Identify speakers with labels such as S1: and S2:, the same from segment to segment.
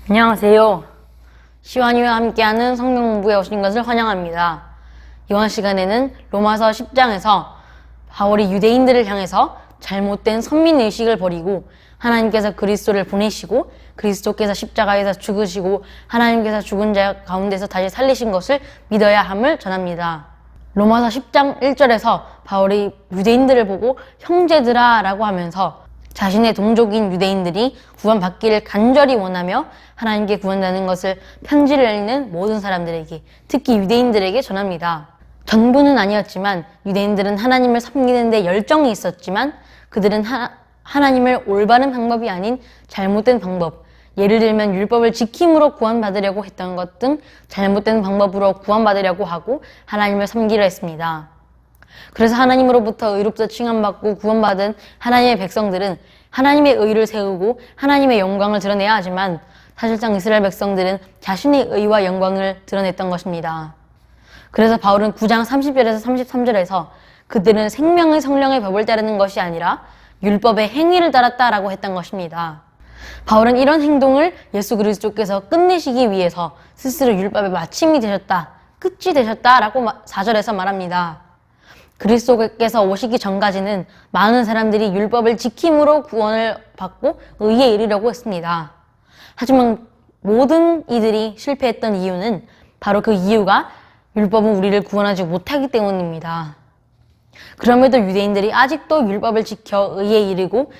S1: 안녕하세요. 시완이와 함께하는 성경 공부에 오신 것을 환영합니다. 이번 시간에는 로마서 10장에서 바울이 유대인들을 향해서 잘못된 선민의식을 버리고 하나님께서 그리스도를 보내시고 그리스도께서 십자가에서 죽으시고 하나님께서 죽은 자 가운데서 다시 살리신 것을 믿어야 함을 전합니다. 로마서 10장 1절에서 바울이 유대인들을 보고 형제들아 라고 하면서 자신의 동족인 유대인들이 구원받기를 간절히 원하며 하나님께 구원하는 것을 편지를 읽는 모든 사람들에게, 특히 유대인들에게 전합니다. 전부는 아니었지만 유대인들은 하나님을 섬기는 데 열정이 있었지만 그들은 하나님을 올바른 방법이 아닌 잘못된 방법, 예를 들면 율법을 지킴으로 구원받으려고 했던 것 등 잘못된 방법으로 구원받으려고 하고 하나님을 섬기려 했습니다. 그래서 하나님으로부터 의롭다 칭함받고 구원받은 하나님의 백성들은 하나님의 의를 세우고 하나님의 영광을 드러내야 하지만 사실상 이스라엘 백성들은 자신의 의와 영광을 드러냈던 것입니다. 그래서 바울은 9장 30절에서 33절에서 그들은 생명의 성령의 법을 따르는 것이 아니라 율법의 행위를 따랐다라고 했던 것입니다. 바울은 이런 행동을 예수 그리스도께서 끝내시기 위해서 스스로 율법의 마침이 되셨다, 끝이 되셨다라고 4절에서 말합니다. 그리스도께서 오시기 전까지는 많은 사람들이 율법을 지킴으로 구원을 받고 의에 이르려고 했습니다. 하지만 모든 이들이 실패했던 이유는 바로 그 이유가 율법은 우리를 구원하지 못하기 때문입니다. 그럼에도 유대인들이 아직도 율법을 지켜 의에 이르고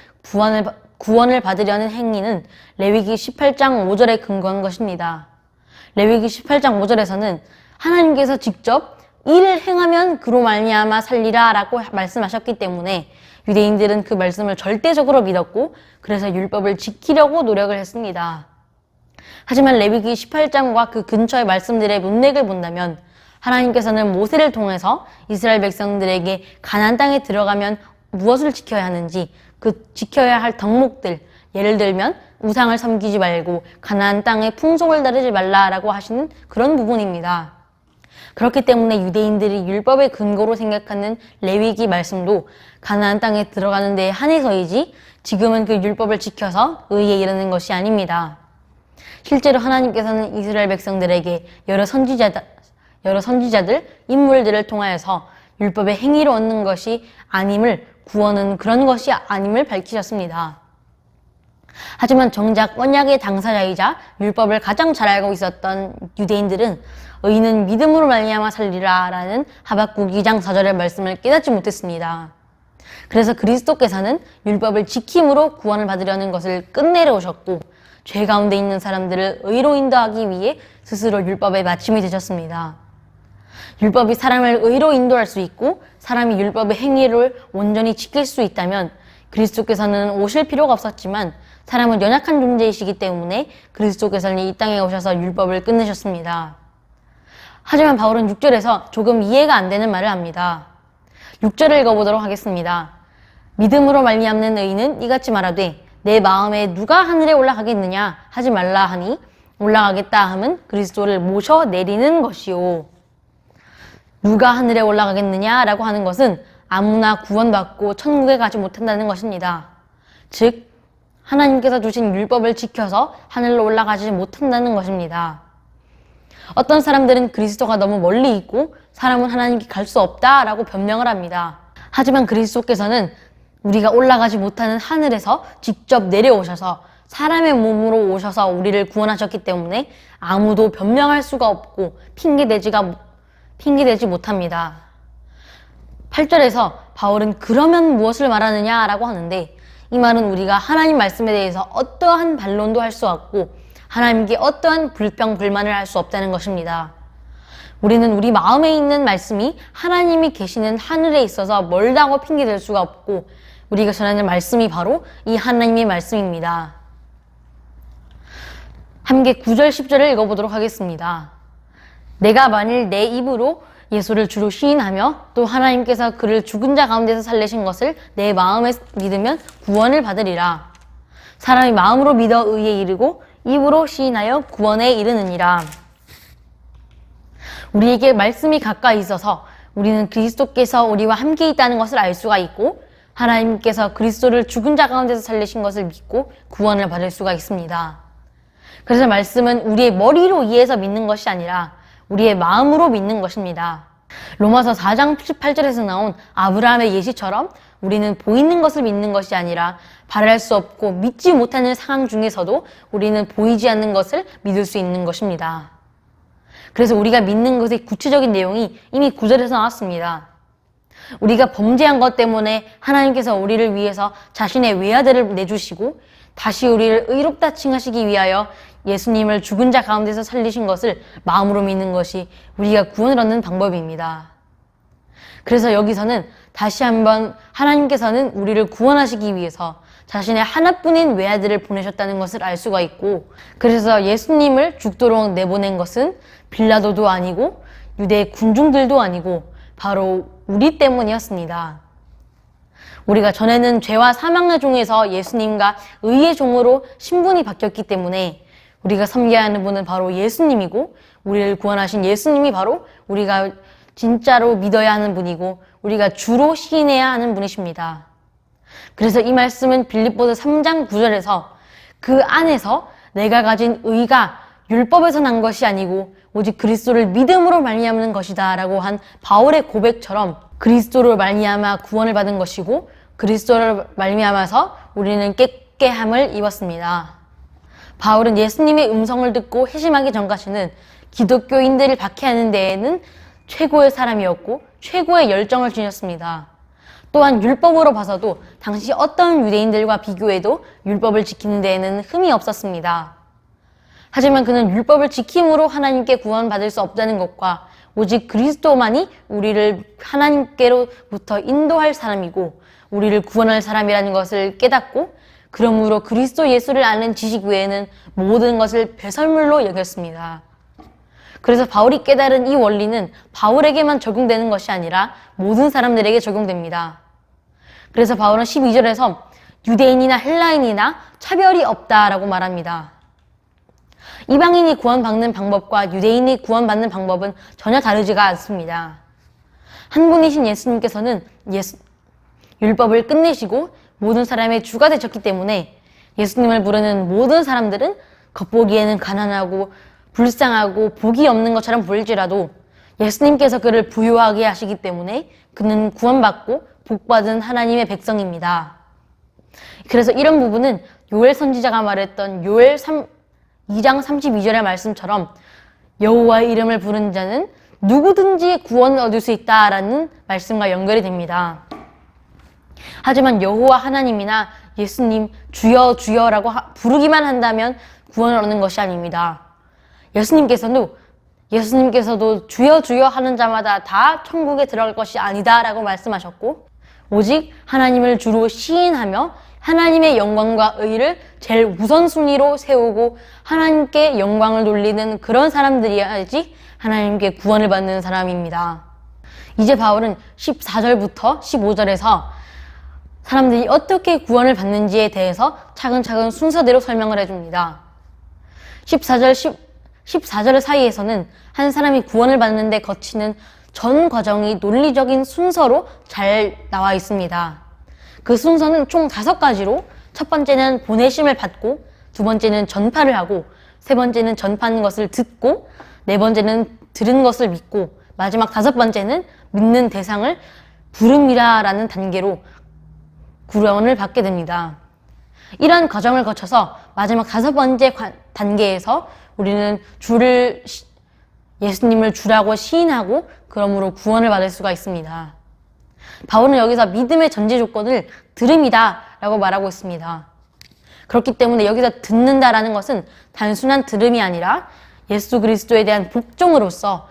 S1: 구원을 받으려는 행위는 레위기 18장 5절에 근거한 것입니다. 레위기 18장 5절에서는 하나님께서 직접 이를 행하면 그로 말미암아 살리라 라고 말씀하셨기 때문에 유대인들은 그 말씀을 절대적으로 믿었고 그래서 율법을 지키려고 노력을 했습니다. 하지만 레위기 18장과 그 근처의 말씀들의 문맥을 본다면 하나님께서는 모세를 통해서 이스라엘 백성들에게 가나안 땅에 들어가면 무엇을 지켜야 하는지, 그 지켜야 할 덕목들, 예를 들면 우상을 섬기지 말고 가나안 땅의 풍속을 따르지 말라라고 하시는 그런 부분입니다. 그렇기 때문에 유대인들이 율법의 근거로 생각하는 레위기 말씀도 가나안 땅에 들어가는 데에 한해서이지 지금은 그 율법을 지켜서 의에 이르는 것이 아닙니다. 실제로 하나님께서는 이스라엘 백성들에게 여러 선지자들, 인물들을 통하여서 율법의 행위로 얻는 것이 아님을, 구원은 그런 것이 아님을 밝히셨습니다. 하지만 정작 언약의 당사자이자 율법을 가장 잘 알고 있었던 유대인들은 의인은 믿음으로 말미암아 살리라 라는 하박국 2장 4절의 말씀을 깨닫지 못했습니다. 그래서 그리스도께서는 율법을 지킴으로 구원을 받으려는 것을 끝내려 오셨고 죄 가운데 있는 사람들을 의로 인도하기 위해 스스로 율법의 마침이 되셨습니다. 율법이 사람을 의로 인도할 수 있고 사람이 율법의 행위를 온전히 지킬 수 있다면 그리스도께서는 오실 필요가 없었지만 사람은 연약한 존재이시기 때문에 그리스도께서는 이 땅에 오셔서 율법을 끝내셨습니다. 하지만 바울은 6절에서 조금 이해가 안 되는 말을 합니다. 6절을 읽어보도록 하겠습니다. 믿음으로 말미암는 의인은 이같이 말하되 내 마음에 누가 하늘에 올라가겠느냐 하지 말라 하니 올라가겠다 함은 그리스도를 모셔 내리는 것이요. 누가 하늘에 올라가겠느냐라고 하는 것은 아무나 구원받고 천국에 가지 못한다는 것입니다. 즉 하나님께서 주신 율법을 지켜서 하늘로 올라가지 못한다는 것입니다. 어떤 사람들은 그리스도가 너무 멀리 있고 사람은 하나님께 갈 수 없다라고 변명을 합니다. 하지만 그리스도께서는 우리가 올라가지 못하는 하늘에서 직접 내려오셔서 사람의 몸으로 오셔서 우리를 구원하셨기 때문에 아무도 변명할 수가 없고 핑계대지 못합니다. 8절에서 바울은 그러면 무엇을 말하느냐라고 하는데 이 말은 우리가 하나님 말씀에 대해서 어떠한 반론도 할 수 없고 하나님께 어떠한 불평, 불만을 할 수 없다는 것입니다. 우리는 우리 마음에 있는 말씀이 하나님이 계시는 하늘에 있어서 멀다고 핑계댈 수가 없고 우리가 전하는 말씀이 바로 이 하나님의 말씀입니다. 함께 9절, 10절을 읽어보도록 하겠습니다. 내가 만일 내 입으로 예수를 주로 시인하며 또 하나님께서 그를 죽은 자 가운데서 살리신 것을 내 마음에 믿으면 구원을 받으리라. 사람이 마음으로 믿어 의에 이르고 입으로 시인하여 구원에 이르느니라. 우리에게 말씀이 가까이 있어서 우리는 그리스도께서 우리와 함께 있다는 것을 알 수가 있고 하나님께서 그리스도를 죽은 자 가운데서 살리신 것을 믿고 구원을 받을 수가 있습니다. 그래서 말씀은 우리의 머리로 이해해서 믿는 것이 아니라 우리의 마음으로 믿는 것입니다. 로마서 4장 18절에서 나온 아브라함의 예시처럼 우리는 보이는 것을 믿는 것이 아니라 바랄 수 없고 믿지 못하는 상황 중에서도 우리는 보이지 않는 것을 믿을 수 있는 것입니다. 그래서 우리가 믿는 것의 구체적인 내용이 이미 9절에서 나왔습니다. 우리가 범죄한 것 때문에 하나님께서 우리를 위해서 자신의 외아들을 내주시고 다시 우리를 의롭다 칭하시기 위하여 예수님을 죽은 자 가운데서 살리신 것을 마음으로 믿는 것이 우리가 구원을 얻는 방법입니다. 그래서 여기서는 다시 한번 하나님께서는 우리를 구원하시기 위해서 자신의 하나뿐인 외아들을 보내셨다는 것을 알 수가 있고, 그래서 예수님을 죽도록 내보낸 것은 빌라도도 아니고 유대 군중들도 아니고 바로 우리 때문이었습니다. 우리가 전에는 죄와 사망의 종에서 예수님과 의의 종으로 신분이 바뀌었기 때문에 우리가 섬겨야 하는 분은 바로 예수님이고, 우리를 구원하신 예수님이 바로 우리가 진짜로 믿어야 하는 분이고 우리가 주로 시인해야 하는 분이십니다. 그래서 이 말씀은 빌립보서 3장 9절에서 그 안에서 내가 가진 의가 율법에서 난 것이 아니고 오직 그리스도를 믿음으로 말미암는 것이다 라고 한 바울의 고백처럼 그리스도를 말미암아 구원을 받은 것이고 그리스도를 말미암아서 우리는 깨끗함을 입었습니다. 바울은 예수님의 음성을 듣고 회심하기 전까지는 기독교인들을 박해하는 데에는 최고의 사람이었고 최고의 열정을 지녔습니다. 또한 율법으로 봐서도 당시 어떤 유대인들과 비교해도 율법을 지키는 데에는 흠이 없었습니다. 하지만 그는 율법을 지킴으로 하나님께 구원받을 수 없다는 것과 오직 그리스도만이 우리를 하나님께로부터 인도할 사람이고 우리를 구원할 사람이라는 것을 깨닫고 그러므로 그리스도 예수를 아는 지식 외에는 모든 것을 배설물로 여겼습니다. 그래서 바울이 깨달은 이 원리는 바울에게만 적용되는 것이 아니라 모든 사람들에게 적용됩니다. 그래서 바울은 12절에서 유대인이나 헬라인이나 차별이 없다라고 말합니다. 이방인이 구원받는 방법과 유대인이 구원받는 방법은 전혀 다르지가 않습니다. 한 분이신 예수님께서는 율법을 끝내시고 모든 사람의 주가 되셨기 때문에 예수님을 부르는 모든 사람들은 겉보기에는 가난하고 불쌍하고 복이 없는 것처럼 보일지라도 예수님께서 그를 부유하게 하시기 때문에 그는 구원받고 복받은 하나님의 백성입니다. 그래서 이런 부분은 요엘 선지자가 말했던 요엘 2장 32절의 말씀처럼 여호와의 이름을 부른 자는 누구든지 구원을 얻을 수 있다라는 말씀과 연결이 됩니다. 하지만 여호와 하나님이나 예수님 주여 주여라고 부르기만 한다면 구원을 얻는 것이 아닙니다. 예수님께서도 주여 주여 하는 자마다 다 천국에 들어갈 것이 아니다라고 말씀하셨고 오직 하나님을 주로 시인하며 하나님의 영광과 의를 제일 우선순위로 세우고 하나님께 영광을 돌리는 그런 사람들이야지 하나님께 구원을 받는 사람입니다. 이제 바울은 14절부터 15절에서 사람들이 어떻게 구원을 받는지에 대해서 차근차근 순서대로 설명을 해줍니다. 14절 사이에서는 한 사람이 구원을 받는데 거치는 전 과정이 논리적인 순서로 잘 나와 있습니다. 그 순서는 총 5가지로 첫 번째는 보내심을 받고 두 번째는 전파를 하고 세 번째는 전파하는 것을 듣고 네 번째는 들은 것을 믿고 마지막 5번째는 믿는 대상을 부름이라라는 단계로 구원을 받게 됩니다. 이러한 과정을 거쳐서 마지막 5번째 단계에서 우리는 예수님을 주라고 시인하고 그러므로 구원을 받을 수가 있습니다. 바울은 여기서 믿음의 전제 조건을 들음이다 라고 말하고 있습니다. 그렇기 때문에 여기서 듣는다라는 것은 단순한 들음이 아니라 예수 그리스도에 대한 복종으로서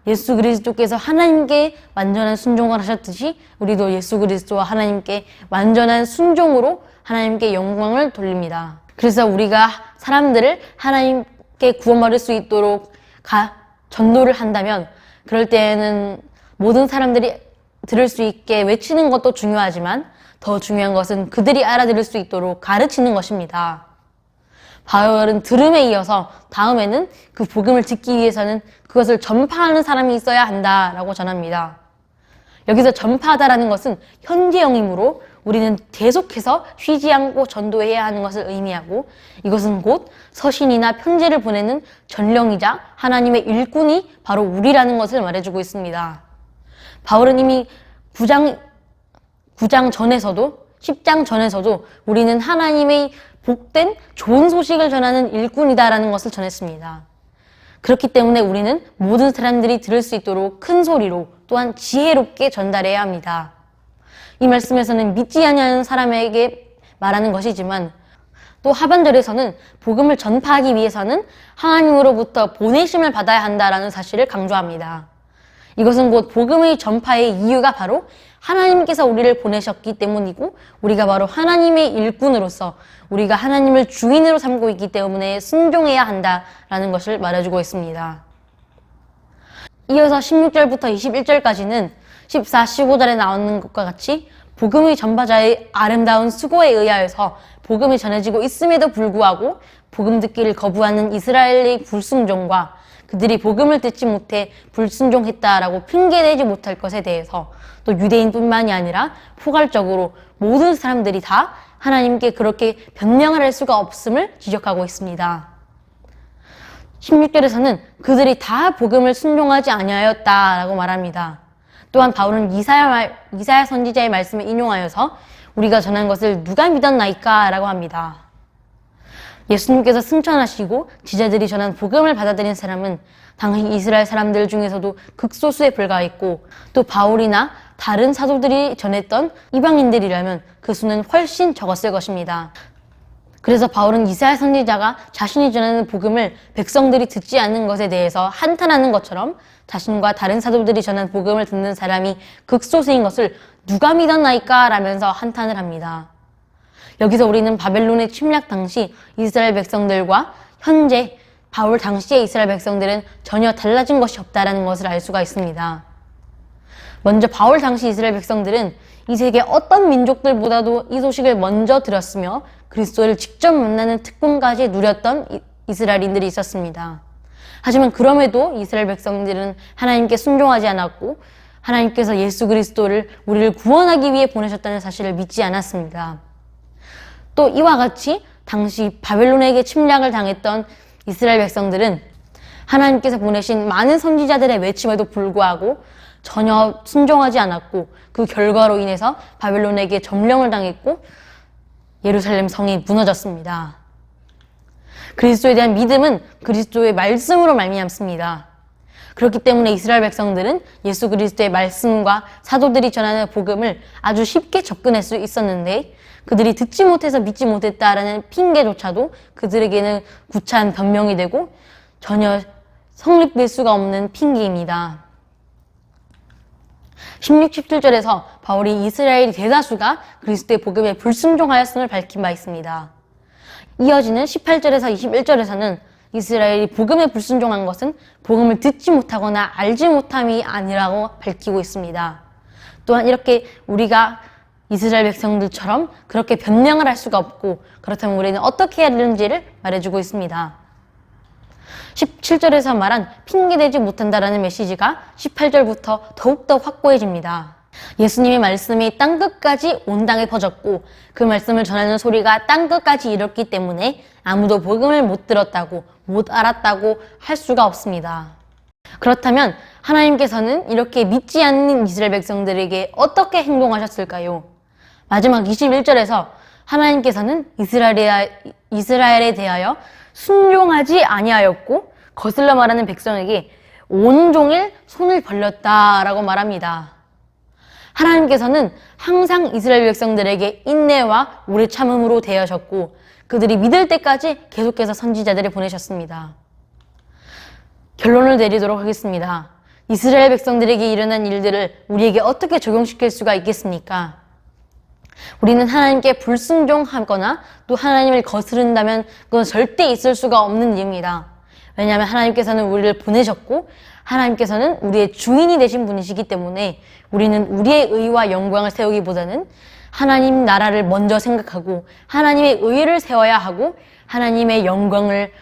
S1: 예수 그리스도께서 하나님께 완전한 순종을 하셨듯이 우리도 예수 그리스도와 하나님께 완전한 순종으로 하나님께 영광을 돌립니다. 그래서 우리가 사람들을 하나님께 구원받을 수 있도록 전도를 한다면 그럴 때에는 모든 사람들이 들을 수 있게 외치는 것도 중요하지만 더 중요한 것은 그들이 알아들을 수 있도록 가르치는 것입니다. 바울은 들음에 이어서 다음에는 그 복음을 듣기 위해서는 그것을 전파하는 사람이 있어야 한다라고 전합니다. 여기서 전파하다라는 것은 현재형이므로 우리는 계속해서 쉬지 않고 전도해야 하는 것을 의미하고, 이것은 곧 서신이나 편지를 보내는 전령이자 하나님의 일꾼이 바로 우리라는 것을 말해주고 있습니다. 바울은 이미 9장 전에서도 10장 전에서도 우리는 하나님의 복된 좋은 소식을 전하는 일꾼이다라는 것을 전했습니다. 그렇기 때문에 우리는 모든 사람들이 들을 수 있도록 큰 소리로 또한 지혜롭게 전달해야 합니다. 이 말씀에서는 믿지 아니하는 사람에게 말하는 것이지만, 또 하반절에서는 복음을 전파하기 위해서는 하나님으로부터 보내심을 받아야 한다라는 사실을 강조합니다. 이것은 곧 복음의 전파의 이유가 바로 하나님께서 우리를 보내셨기 때문이고, 우리가 바로 하나님의 일꾼으로서 우리가 하나님을 주인으로 삼고 있기 때문에 순종해야 한다라는 것을 말해주고 있습니다. 이어서 16절부터 21절까지는 14, 15절에 나오는 것과 같이 복음의 전파자의 아름다운 수고에 의하여서 복음이 전해지고 있음에도 불구하고 복음 듣기를 거부하는 이스라엘의 불순종과 그들이 복음을 듣지 못해 불순종했다라고 핑계대지 못할 것에 대해서, 또 유대인뿐만이 아니라 포괄적으로 모든 사람들이 다 하나님께 그렇게 변명을 할 수가 없음을 지적하고 있습니다. 16절에서는 그들이 다 복음을 순종하지 아니하였다라고 말합니다. 또한 바울은 이사야 선지자의 말씀을 인용하여서 우리가 전한 것을 누가 믿었나이까? 라고 합니다. 예수님께서 승천하시고 지자들이 전한 복음을 받아들인 사람은 당시 이스라엘 사람들 중에서도 극소수에 불과했고, 또 바울이나 다른 사도들이 전했던 이방인들이라면 그 수는 훨씬 적었을 것입니다. 그래서 바울은 이사야 선지자가 자신이 전하는 복음을 백성들이 듣지 않는 것에 대해서 한탄하는 것처럼 자신과 다른 사도들이 전한 복음을 듣는 사람이 극소수인 것을 누가 믿었나이까? 라면서 한탄을 합니다. 여기서 우리는 바벨론의 침략 당시 이스라엘 백성들과 현재 바울 당시의 이스라엘 백성들은 전혀 달라진 것이 없다는 것을 알 수가 있습니다. 먼저 바울 당시 이스라엘 백성들은 이 세계 어떤 민족들보다도 이 소식을 먼저 들었으며 그리스도를 직접 만나는 특권까지 누렸던 이스라엘인들이 있었습니다. 하지만 그럼에도 이스라엘 백성들은 하나님께 순종하지 않았고, 하나님께서 예수 그리스도를 우리를 구원하기 위해 보내셨다는 사실을 믿지 않았습니다. 또 이와 같이 당시 바벨론에게 침략을 당했던 이스라엘 백성들은 하나님께서 보내신 많은 선지자들의 외침에도 불구하고 전혀 순종하지 않았고, 그 결과로 인해서 바벨론에게 점령을 당했고 예루살렘 성이 무너졌습니다. 그리스도에 대한 믿음은 그리스도의 말씀으로 말미암습니다. 그렇기 때문에 이스라엘 백성들은 예수 그리스도의 말씀과 사도들이 전하는 복음을 아주 쉽게 접근할 수 있었는데, 그들이 듣지 못해서 믿지 못했다라는 핑계조차도 그들에게는 구차한 변명이 되고 전혀 성립될 수가 없는 핑계입니다. 16, 17절에서 바울이 이스라엘의 대다수가 그리스도의 복음에 불순종하였음을 밝힌 바 있습니다. 이어지는 18절에서 21절에서는 이스라엘이 복음에 불순종한 것은 복음을 듣지 못하거나 알지 못함이 아니라고 밝히고 있습니다. 또한 이렇게 우리가 이스라엘 백성들처럼 그렇게 변명을 할 수가 없고, 그렇다면 우리는 어떻게 해야 되는지를 말해주고 있습니다. 17절에서 말한 핑계대지 못한다라는 메시지가 18절부터 더욱더 확고해집니다. 예수님의 말씀이 땅끝까지 온 땅에 퍼졌고 그 말씀을 전하는 소리가 땅끝까지 이뤘기 때문에 아무도 복음을 못 들었다고, 못 알았다고 할 수가 없습니다. 그렇다면 하나님께서는 이렇게 믿지 않는 이스라엘 백성들에게 어떻게 행동하셨을까요? 마지막 21절에서 하나님께서는 이스라엘에 대하여 순종하지 아니하였고 거슬러 말하는 백성에게 온종일 손을 벌렸다라고 말합니다. 하나님께서는 항상 이스라엘 백성들에게 인내와 오래 참음으로 대하셨고 그들이 믿을 때까지 계속해서 선지자들을 보내셨습니다. 결론을 내리도록 하겠습니다. 이스라엘 백성들에게 일어난 일들을 우리에게 어떻게 적용시킬 수가 있겠습니까? 우리는 하나님께 불순종하거나 또 하나님을 거스른다면 그건 절대 있을 수가 없는 일입니다. 왜냐하면 하나님께서는 우리를 보내셨고 하나님께서는 우리의 주인이 되신 분이시기 때문에 우리는 우리의 의와 영광을 세우기보다는 하나님 나라를 먼저 생각하고 하나님의 의를 세워야 하고 하나님의 영광을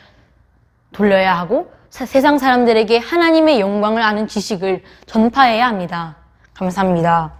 S1: 돌려야 하고 세상 사람들에게 하나님의 영광을 아는 지식을 전파해야 합니다. 감사합니다.